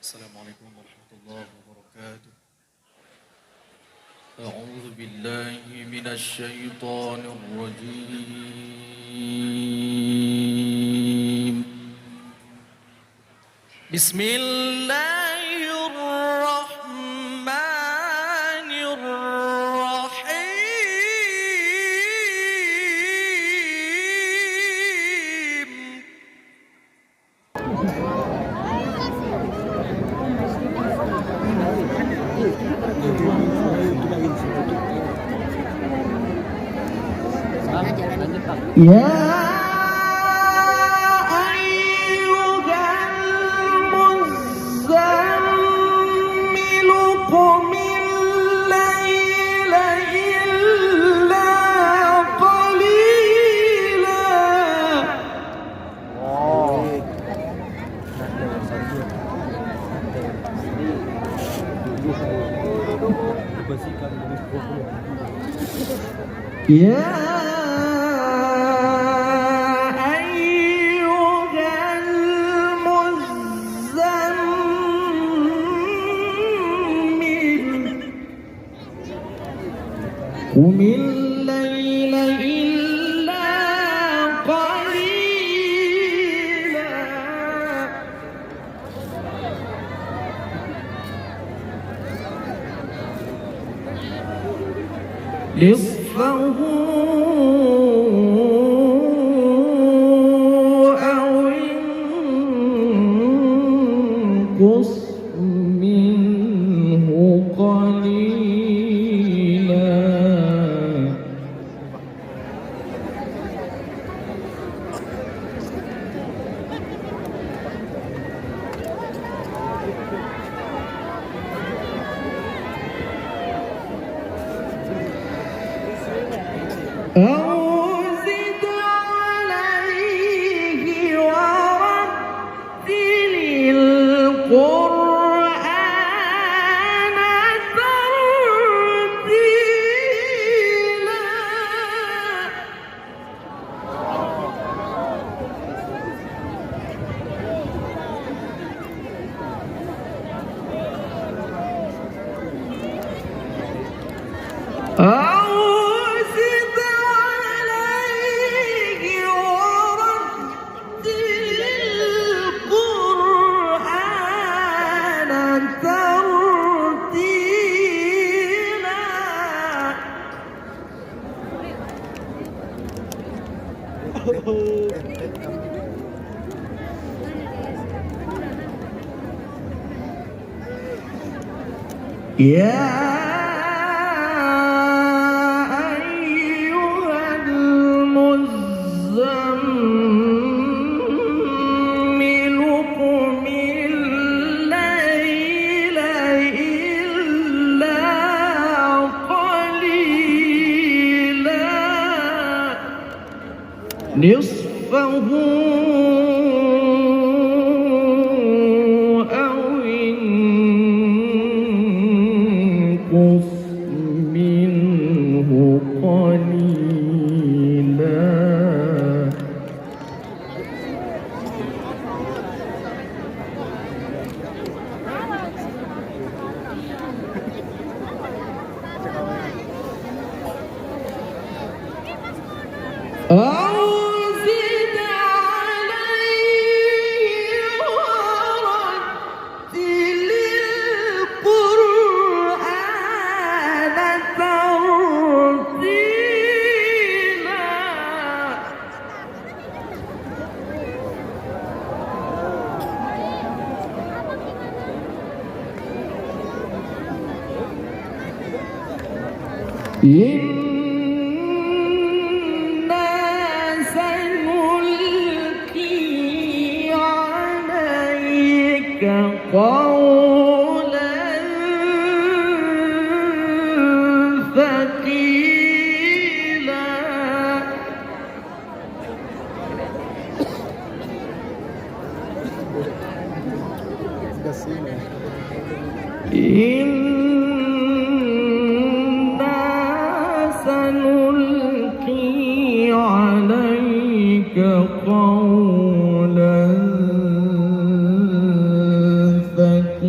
السلام عليكم ورحمة الله وبركاته. أعوذ بالله من الشيطان الرجيم. بسم الله الرحمن الرحيم. يا أيها المزمل قم الليل إلا قليلا يا قم الليل إلا قليلا نصفه أو انقص منه قليلا أو زد عليه ورتل القرآن ترتيلا يا أيها المزمل قم الليل إلا قليلا نصفه أو انقص منه قليلا أو زد عليه ورتل القرآن ترتيلا قولا ثقيلا إنا سنلقي عليك قولا ثقيلا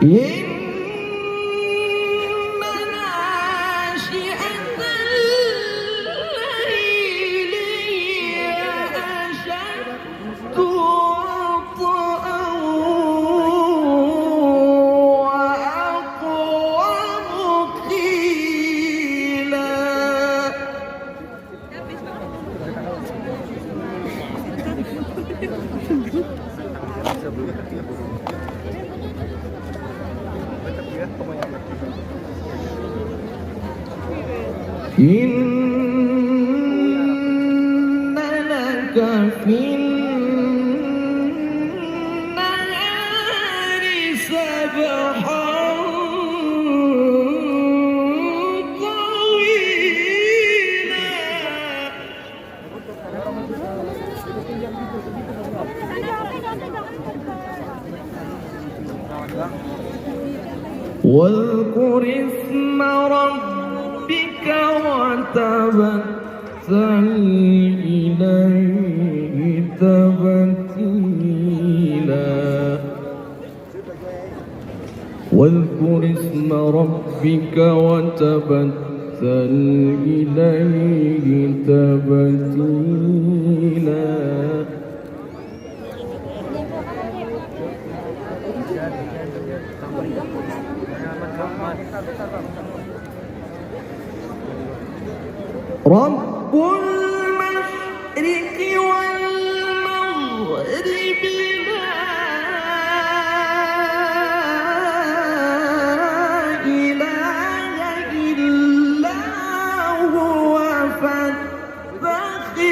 إن ناشئة الليل هي أشد وطئا وأقوم قيلا. إن لك في النهار سبحا طويلا. واذكر اسم ربك وتبتل إليه تبتيلا. واذكر اسم ربك وتبتل إليه تبتيلا. رب المشرق والمغرب لا إله إلا هو فاتخذه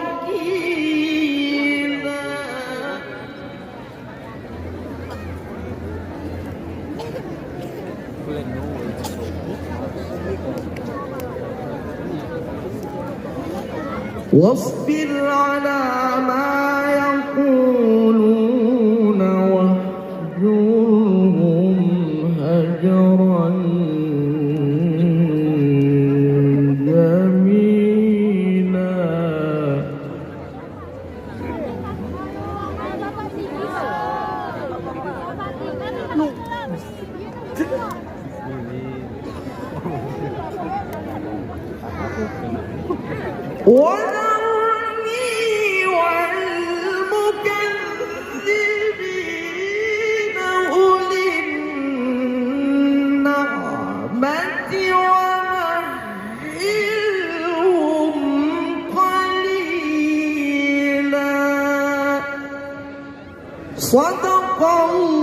وكيلا. واصبر على ما يقولون واهجرهم هجرا جميلا. وذرني والمكذبين أولي النعمة ومهلهم قليلا. صدق الله.